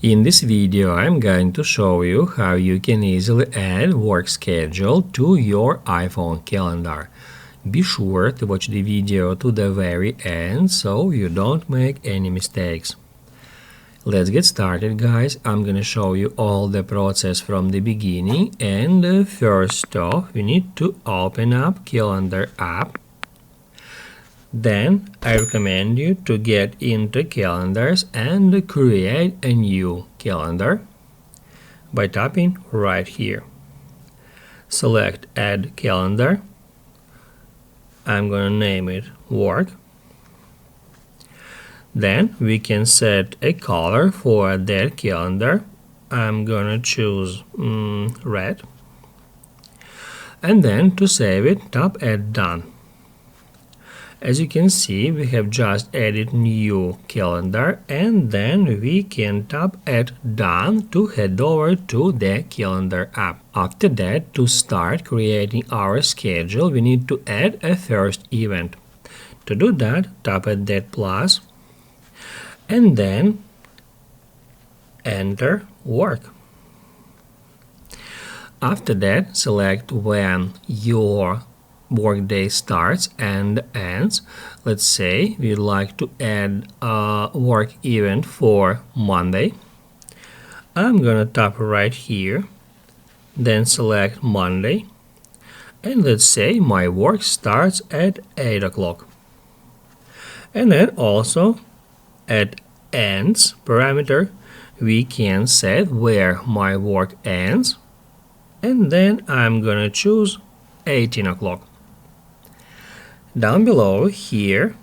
In this video, I'm going to show you how you can easily add work schedule to your iPhone calendar. Be sure to watch the video to the very end so you don't make any mistakes. Let's get started, guys. I'm gonna show you all the process from the beginning, and first off, we need to open up Calendar app. Then I recommend you to get into calendars and create a new calendar by tapping right here. Select Add Calendar. I'm gonna name it Work. Then we can set a color for that calendar. I'm gonna choose red. And then to save it, tap at Done. As you can see, we have just added new calendar, and then we can tap at Done to head over to the Calendar app. After that, to start creating our schedule, we need to add a first event. To do that, tap at that plus, and then enter Work. After that, select when your workday starts and ends. Let's say we'd like to add a work event for Monday. I'm gonna tap right here, then select Monday, and let's say my work starts at 8 o'clock. And then also at ends parameter, we can set where my work ends, and then I'm gonna choose 18 o'clock. Down below here,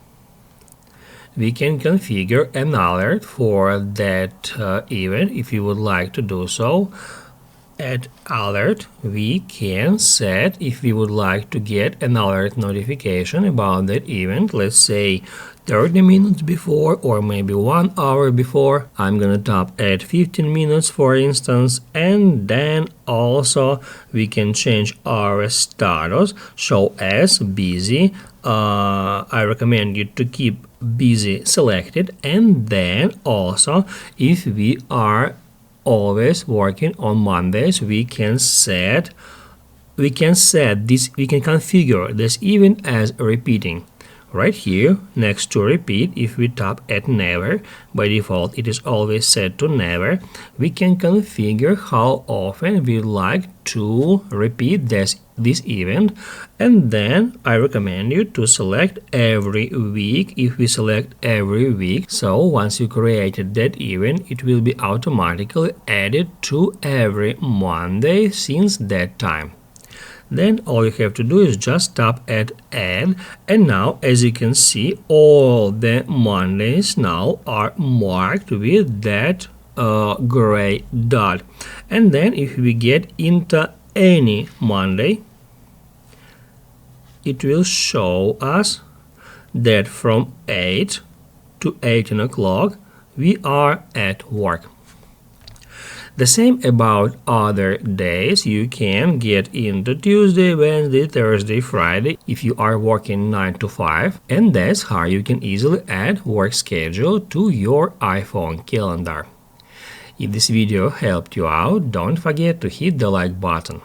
we can configure an alert for that event if you would like to do so. At alert, we can set if we would like to get an alert notification about that event, let's say 30 minutes before or maybe 1 hour before. I'm gonna tap at 15 minutes for instance, and then also we can change our status, show as busy. I recommend you to keep busy selected, and then also if we are always working on Mondays, we can configure this event as repeating. Right here next to repeat, if we tap at never, by default it is always set to never, we can configure how often we like to repeat this event, and then I recommend you to select every week. If we select every week, so once you created that event, it will be automatically added to every Monday since that time. Then all you have to do is just tap at add, and now as you can see, all the Mondays now are marked with that gray dot. And then if we get into any Monday, it will show us that from 8 to 18 o'clock we are at work. The same about other days. You can get into Tuesday, Wednesday, Thursday, Friday if you are working 9 to 5, and that's how you can easily add work schedule to your iPhone calendar. If this video helped you out, don't forget to hit the like button.